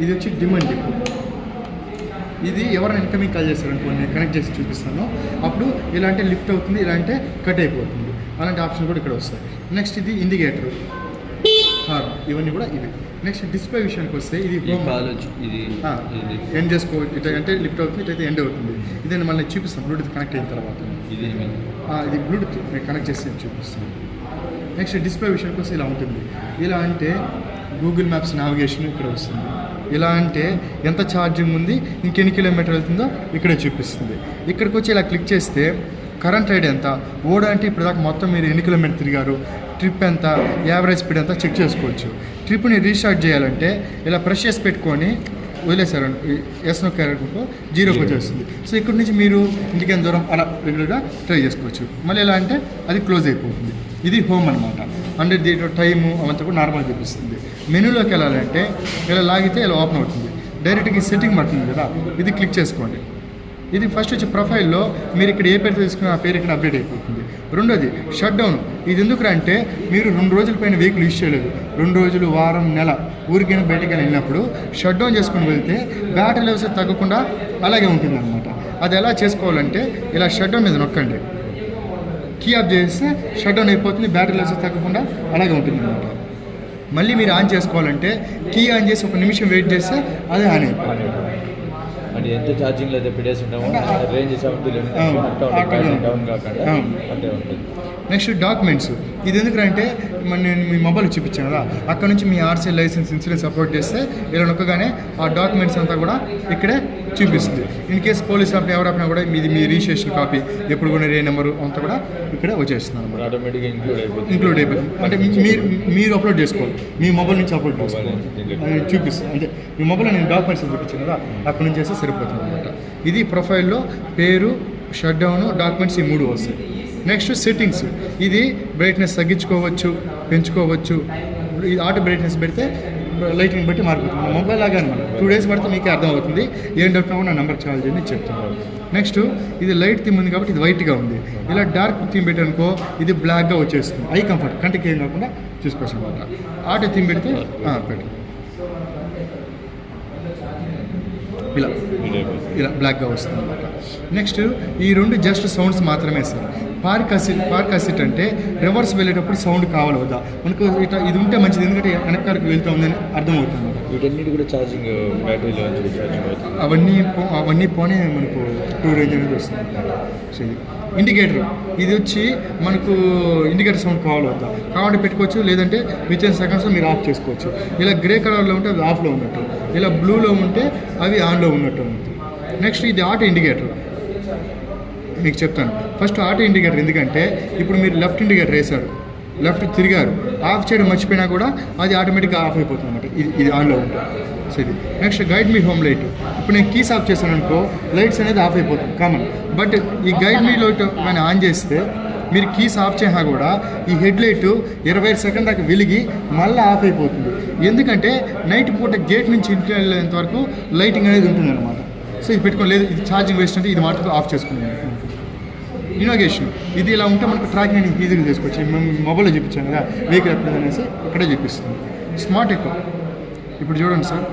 ఇది వచ్చి demand depot. ఇది ఎవరైనా ఇన్కమింగ్ కాల్ చేస్తారనుకోండి, నేను కనెక్ట్ చేసి చూపిస్తాను. అప్పుడు ఇలా అంటే లిఫ్ట్ అవుతుంది, ఇలా అంటే కట్ అయిపోతుంది. అలాంటి ఆప్షన్ కూడా ఇక్కడ వస్తాయి. నెక్స్ట్ ఇది ఇండికేటర్, హార్న్, ఇవన్నీ కూడా ఇవి. నెక్స్ట్ డిస్ప్లే విషయానికి వస్తే ఇది ఎండ్ చేసుకోవచ్చు. ఇట్లా అంటే లిఫ్ట్ అవుతుంది, ఇట్లయితే ఎండ్ అవుతుంది. ఇదే మళ్ళీ చూపిస్తాను బ్లూటూత్ కనెక్ట్ అయిన తర్వాత. ఇది బ్లూటూత్ నేను కనెక్ట్ చేసి చూపిస్తాను. నెక్స్ట్ డిస్ప్లే విషయానికి వస్తే ఇలా ఉంటుంది. ఇలా అంటే గూగుల్ మ్యాప్స్ నావిగేషన్ ఇక్కడ వస్తుంది. ఇలా అంటే ఎంత ఛార్జింగ్ ఉంది, ఇంకెన్ని కిలోమీటర్ వెళ్తుందో ఇక్కడే చూపిస్తుంది. ఇక్కడికి వచ్చి ఇలా క్లిక్ చేస్తే కరెంట్ రైడ్ ఎంత, ఓడా అంటే ఇప్పుడు దాకా మొత్తం మీరు ఎన్ని కిలోమీటర్ తిరిగారు, ట్రిప్ ఎంత, యావరేజ్ స్పీడ్ ఎంత చెక్ చేసుకోవచ్చు. ట్రిప్ని రీస్టార్ట్ చేయాలంటే ఇలా ప్రెస్ చేసి పెట్టుకొని వదిలేసారు ఎస్ నొక్కారనుకో 0కి వచ్చేస్తుంది. సో ఇక్కడ నుంచి మీరు ఇంటికి ఎంత దూరం అలా రెగ్యులర్గా ట్రై చేసుకోవచ్చు. మళ్ళీ ఎలా అంటే అది క్లోజ్ అయిపోతుంది. ఇది హోమ్ అనమాట. అంటే దీంట్లో టైము అవంతా కూడా నార్మల్ చూపిస్తుంది. మెనూలోకి వెళ్ళాలంటే ఇలా లాగితే ఇలా ఓపెన్ అవుతుంది. డైరెక్ట్గా సెట్టింగ్ పడుతుంది కదా, ఇది క్లిక్ చేసుకోండి. ఇది ఫస్ట్ వచ్చి ప్రొఫైల్లో మీరు ఇక్కడ ఏ పేరు తీసుకున్న ఆ పేరు ఇక్కడ అప్డేట్ అయిపోతుంది. రెండోది షట్ డౌన్. ఇది ఎందుకు అంటే మీరు 2 రోజుల పైన వెహికల్ యూజ్ చేయలేదు, 2 రోజులు, వారం, నెల ఊరికైనా బయటకు వెళ్ళినప్పుడు షట్ డౌన్ చేసుకుని వెళ్తే బ్యాటరీ లెవెల్స్ తగ్గకుండా అలాగే ఉంటుంది అనమాట. అది ఎలా చేసుకోవాలంటే ఇలా షట్ డౌన్ మీద నొక్కండి, కీ ఆఫ్ చేస్తే షట్ డౌన్ అయిపోతుంది, బ్యాటరీ లెవెల్స్ తగ్గకుండా అలాగే ఉంటుంది అనమాట. మళ్ళీ మీరు ఆన్ చేసుకోవాలంటే కీ ఆన్ చేసి 1 నిమిషం వెయిట్ చేస్తే అదే ఆన్ అయిపోతుంది. అంటే ఎంత ఛార్జింగ్లో అయితే పెట్టేసి ఉంటామో రేంజ్ డౌన్ కాకుండా అంటే ఉంటుంది. Next documents. ఇది ఎందుకంటే నేను మీ మొబైల్ చూపించాను కదా, అక్కడ నుంచి మీ ఆర్సీ లైసెన్స్, ఇన్సూరెన్స్ అప్లోడ్ చేస్తే ఇలా నొక్కగానే ఆ డాక్యుమెంట్స్ అంతా కూడా ఇక్కడే చూపిస్తుంది. ఇన్ కేస్ పోలీస్ ఆపి ఎవరు ఆపినా కూడా మీది మీ రిజిస్ట్రేషన్ కాపీ, ఎప్పుడు కూడా ఏ నెంబరు అంతా కూడా ఇక్కడే వచ్చేస్తుంది అనమాట. ఆటోమేటిక్గా ఇంక్లూడ్ అయిపోతుంది. అంటే మీరు అప్లోడ్ చేసుకోవాలి, మీ మొబైల్ నుంచి అప్లోడ్ చేసుకోవాలి, చూపిస్తుంది. అంటే మీ మొబైల్లో నేను డాక్యుమెంట్స్ చూపించాను కదా, అక్కడ నుంచి చేస్తే సరిపోతుంది అనమాట. ఇది ప్రొఫైల్లో పేరు, షట్ డౌన్, డాక్యుమెంట్స్, ఈ 3 వస్తాయి. Next settings. ఇది బ్రైట్నెస్ తగ్గించుకోవచ్చు, పెంచుకోవచ్చు. ఇది ఆటో బ్రైట్నెస్ పెడితే లైటింగ్ బట్టి మారిపోతుంది. మొబైల్ లాగా అనమాట. 2 డేస్ పడితే మీకే అర్థమవుతుంది. ఏం డౌట్ కూడా నా నెంబర్ కాల్ చేయండి చెప్తున్నాను. నెక్స్ట్ ఇది లైట్ థీమ్ ఉంది కాబట్టి ఇది వైట్గా ఉంది. ఇలా డార్క్ థీమ్ పెట్టానుకో ఇది బ్లాక్గా వచ్చేస్తుంది. ఐ కంఫర్ట్, కంటికి ఏం కాకుండా చూసుకోవచ్చు అనమాట. ఆటో థీమ్ పెడితే పెట్టు ఇలా బ్లాక్గా వస్తుంది అనమాట. నెక్స్ట్ ఈ 2 జస్ట్ సౌండ్స్ మాత్రమే సార్. పార్క్ అసిట్ అంటే రివర్స్ వెళ్ళేటప్పుడు సౌండ్ కావాలి కదా మనకు. ఇట్లా ఇది ఉంటే మంచిది, ఎందుకంటే వెనకాలకు వెళ్తూ ఉందని అర్థమవుతుంది. వీటన్నిటి కూడా ఛార్జింగ్ బ్యాటరీలో అవన్నీ పోనే మనకు 2 రేంజ్ అనేది వస్తుంది అనమాట. So indicator. ఇది వచ్చి మనకు ఇండికేటర్ సౌండ్ కావాలి వద్దా, కావాలంటే పెట్టుకోవచ్చు, లేదంటే వితిన్ సెకండ్స్లో మీరు ఆఫ్ చేసుకోవచ్చు. ఇలా గ్రే కలర్లో ఉంటే అవి ఆఫ్లో ఉన్నట్టు, ఇలా బ్లూలో ఉంటే అవి ఆన్లో ఉన్నట్టు ఉంటుంది. నెక్స్ట్ ఇది ఆటో ఇండికేటర్. మీకు చెప్తాను ఫస్ట్ ఆటో ఇండికేటర్. ఎందుకంటే ఇప్పుడు మీరు లెఫ్ట్ ఇండికేటర్ వేశారు, లెఫ్ట్ తిరిగారు, ఆఫ్ చేయడం మర్చిపోయినా కూడా అది ఆటోమేటిక్గా ఆఫ్ అయిపోతుంది అనమాట. ఇది ఆన్లో ఉంటుంది. సో ఇది నెక్స్ట్ గైడ్ మీ హోమ్ లైట్. ఇప్పుడు నేను కీస్ ఆఫ్ చేశాను అనుకో లైట్స్ అనేది ఆఫ్ అయిపోతుంది కామన్. బట్ ఈ గైడ్ మీ లైట్ కానీ ఆన్ చేస్తే మీరు కీస్ ఆఫ్ చేసినా కూడా ఈ హెడ్ లైట్ 25 సెకండ్ దాకా వెలిగి మళ్ళీ ఆఫ్ అయిపోతుంది. ఎందుకంటే నైట్ పూట గేట్ నుంచి ఇంటికి వెళ్ళేంత వరకు లైటింగ్ అనేది ఉంటుంది అనమాట. సో ఇది పెట్టుకోలేదు, ఇది ఛార్జింగ్ వేస్ట్ అంటే ఇది మాత్రం ఆఫ్ చేసుకున్నాను. ఇన్నోగేషన్. ఇది ఇలా ఉంటే మనకు ట్రాకింగ్ అనేది ఈజీగా చేసుకోవచ్చు. మేము మొబైల్లో చూపించాను కదా వెహికల్ ఎప్పుడు అనేసి ఇక్కడే చూపిస్తుంది. Smart echo. ఇప్పుడు చూడండి సార్,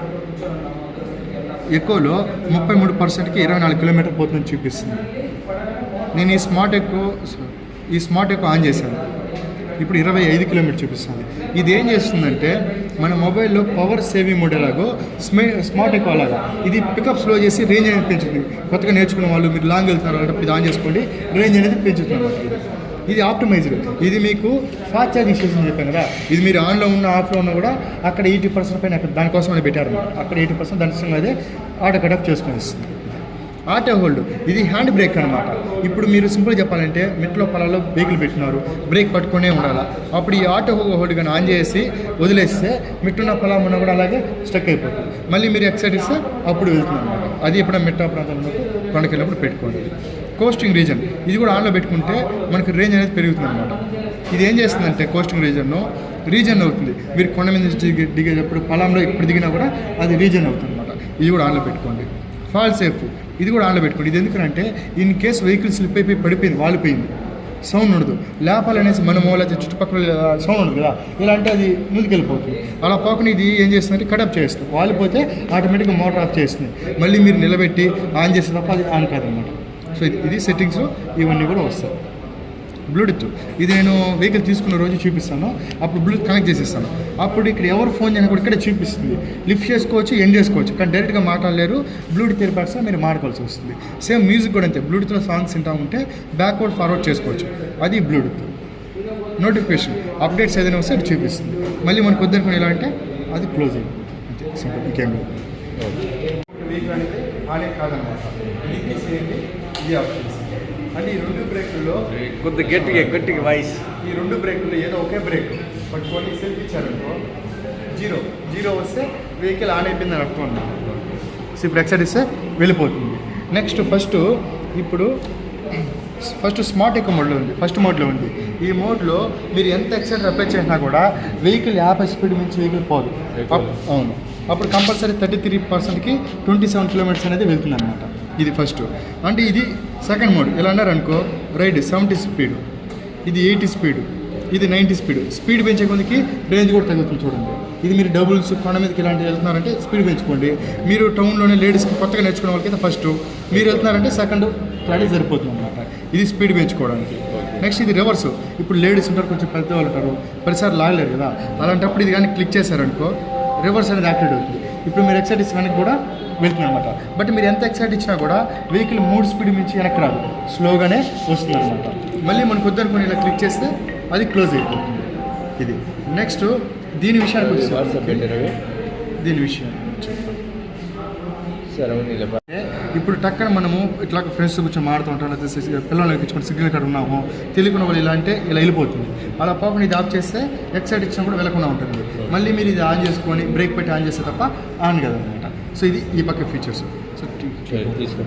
ఎకోలో 33%కి 24 కిలోమీటర్ పోతుందని చూపిస్తుంది. నేను ఈ స్మార్ట్ ఎకో ఆన్ చేశాను, ఇప్పుడు 25 కిలోమీటర్ చూపిస్తుంది. ఇది ఏం చేస్తుందంటే మన మొబైల్లో పవర్ సేవింగ్ మోడ్ ఎలాగో స్మార్ట్ ఎకో అలాగా ఇది పికప్ స్లో చేసి రేంజ్ అనేది పెంచుతుంది. కొత్తగా నేర్చుకున్న వాళ్ళు మీరు లాంగ్ వెళ్తున్నారు అంటే ఇది ఆన్ చేసుకోండి, రేంజ్ అనేది పెంచుతున్నారు. ఇది ఆప్టిమైజ్డ్. ఇది మీకు ఫాస్ట్ ఛార్జింగ్ స్టేషన్ చెప్పాను కదా, ఇది మీరు ఆన్లో ఉన్న ఆఫ్లో ఉన్నా కూడా అక్కడ 80% పైన అక్కడ దానికోసం అని పెట్టారు. అక్కడ 80% దాని ఇష్టం అదే ఆటో కటప్ చేసుకుని ఇస్తుంది. Auto hold. ఇది హ్యాండ్ బ్రేక్ అనమాట. ఇప్పుడు మీరు సింపుల్ చెప్పాలంటే మెట్లో పొలాల్లో వెహికల్ పెట్టినారు, బ్రేక్ పట్టుకునే ఉండాలి. అప్పుడు ఈ ఆటో హోల్డ్ కానీ ఆన్ చేసి వదిలేస్తే మెట్టున్న పొలం ఉన్నా కూడా అలాగే స్టక్ అయిపోతుంది. మళ్ళీ మీరు ఎక్సైట్ ఇస్తే అప్పుడు వెళ్తుంది అనమాట. అది ఎప్పుడైనా మెట్ట ప్రాంతంలో కొండకెళ్ళినప్పుడు పెట్టుకోండి. Coating reason. ఇది కూడా ఆన్లో పెట్టుకుంటే మనకి రేంజ్ అనేది పెరుగుతుంది అనమాట. ఇది ఏం చేస్తుందంటే కోస్టింగ్ రీజన్ అవుతుంది. మీరు కొండ మీద నుంచి దిగేటప్పుడు పొలంలో ఇప్పుడు దిగినా కూడా అది రీజన్ అవుతుంది అనమాట. ఇది కూడా ఆన్లో పెట్టుకోండి. ఫాల్ సేఫ్ ఇది కూడా ఆన్లో పెట్టుకోండి. ఇది ఎందుకంటే ఇన్ కేసు వెహికల్ స్లిప్ అయిపోయి పడిపోయింది, వాలిపోయింది, సౌండ్ ఉండదు. లేపాలనేసి మనమో లేకపోతే చుట్టుపక్కల సౌండ్ ఉండదు కదా, ఇలా అంటే అది ముందుకెళ్ళిపోతుంది. అలా పోకుండా ఇది ఏం చేస్తుందంటే కటప్ చేస్తుంది. వాలిపోతే ఆటోమేటిక్గా మోటార్ ఆఫ్ చేస్తుంది. మళ్ళీ మీరు నిలబెట్టి ఆన్ చేస్తే తప్ప అది ఆన్ కాదనమాట. సో ఇది సెట్టింగ్స్ ఇవన్నీ కూడా వస్తాయి. బ్లూటూత్ ఇది నేను వెహికల్ తీసుకున్న రోజు చూపిస్తాను. అప్పుడు బ్లూటూత్ కనెక్ట్ చేసేస్తాను. అప్పుడు ఇక్కడ ఎవరు ఫోన్ చేయని కూడా ఇక్కడే చూపిస్తుంది. లిఫ్ట్ చేసుకోవచ్చు, ఎండ్ చేసుకోవచ్చు, కానీ డైరెక్ట్గా మాట్లాడలేరు. బ్లూటూత్ ఇయర్బడ్స్ మీరు మాట్లాడాల్సి వస్తుంది. సేమ్ మ్యూజిక్ కూడా అంతే. బ్లూటూత్లో సాంగ్స్ వింటా ఉంటే బ్యాక్వర్డ్ ఫార్వర్డ్ చేసుకోవచ్చు. అది బ్లూటూత్. నోటిఫికేషన్ అప్డేట్స్ ఏదైనా వస్తే అది చూపిస్తుంది. మళ్ళీ మనకు వద్దనుకుని ఎలా అంటే అది క్లోజ్ అయ్యింది అంతే, సింపుల్. ఇంకేం లేదు. వెహికల్ అనేది ఆనే కాదనమాట. ఇది ఆప్షన్ అంటే ఈ 2 బ్రేకుల్లో కొద్ది గట్టిగా వాయిస్. ఈ 2 బ్రేకుల్లో ఏదో ఒకే బ్రేక్ పట్టుకొని సెల్ఫ్ ఇచ్చారనుకో, జీరో వస్తే వెహికల్ ఆన్ అయిపోయిందని అర్థం అన్నమాట. సో ఇప్పుడు ఎక్సైడ్ ఇస్తే వెళ్ళిపోతుంది. నెక్స్ట్ ఫస్ట్ స్మార్ట్ ఎకో మోడ్లో ఉంది. ఫస్ట్ మోడ్లో ఉంది. ఈ మోడ్లో మీరు ఎంత ఎక్సైడ్ అప్లై చేసినా కూడా వెహికల్ 50 స్పీడ్ నుంచి వెహికల్ పోదు. అవును, అప్పుడు కంపల్సరీ 33%కి 27 కిలోమీటర్స్ అనేది వెళ్తుంది అనమాట. ఇది ఫస్ట్. అంటే ఇది సెకండ్ మోడ్. ఎలా అన్నారనుకో, రైడ్ 70 స్పీడ్, ఇది 80 స్పీడ్, ఇది 90 స్పీడ్ పెంచే కొద్దికి రేంజ్ కూడా తగ్గుతుంది. చూడండి, ఇది మీరు డబుల్స్ కొండ మీదకి ఇలాంటివి వెళ్తున్నారంటే స్పీడ్ పెంచుకోండి. మీరు టౌన్లోనే లేడీస్కి కొత్తగా నేర్చుకునే వాళ్ళకైతే ఫస్ట్, మీరు వెళ్తున్నారంటే సెకండ్ క్లాడీ సరిపోతుంది అనమాట. ఇది స్పీడ్ పెంచుకోవడానికి. నెక్స్ట్ ఇది రివర్స్. ఇప్పుడు లేడీస్ ఉంటారు, కొంచెం పెద్దవాళ్ళు ఉంటారు, ప్రతిసారి లాగలేరు కదా, అలాంటప్పుడు ఇది కానీ క్లిక్ చేశారనుకో రివర్స్ అనేది యాక్టివేట్ అవుతుంది. ఇప్పుడు మీరు ఎక్సైట్ ఇచ్చి వెనక్కి కూడా వెళ్తుంది అనమాట. బట్ మీరు ఎంత ఎక్సైట్ ఇచ్చినా కూడా వెహికల్ 3 స్పీడ్ నుంచి వెనక్కి రాదు, స్లోగానే వస్తుంది అనమాట. మళ్ళీ మనకు వద్దనుకుని ఇలా క్లిక్ చేస్తే అది క్లోజ్ అయిపోతుంది. ఇది నెక్స్ట్ దీని విషయానికి వచ్చి దీని విషయం ఇప్పుడు టక్కన మనము ఇట్లా ఫ్రెండ్స్ కూర్చొని మాడుతుంటాం, లేకపోతే పిల్లలు ఎక్కించుకొని సిగ్నల్ ఇక్కడ ఉన్నాము, తెలియకుండా వాళ్ళు ఇలా అంటే ఇలా వెళ్ళిపోతుంది. అలా పోకుండా ఇది ఆఫ్ చేస్తే ఎక్సైట్ ఇచ్చినా కూడా వెళ్ళకుండా ఉంటుంది. మళ్ళీ మీరు ఇది ఆన్ చేసుకొని బ్రేక్ పెట్టి ఆన్ చేస్తే తప్ప ఆన్ కదనమాట. సో ఇది ఈ పక్క ఫీచర్స్. సో తీసుకో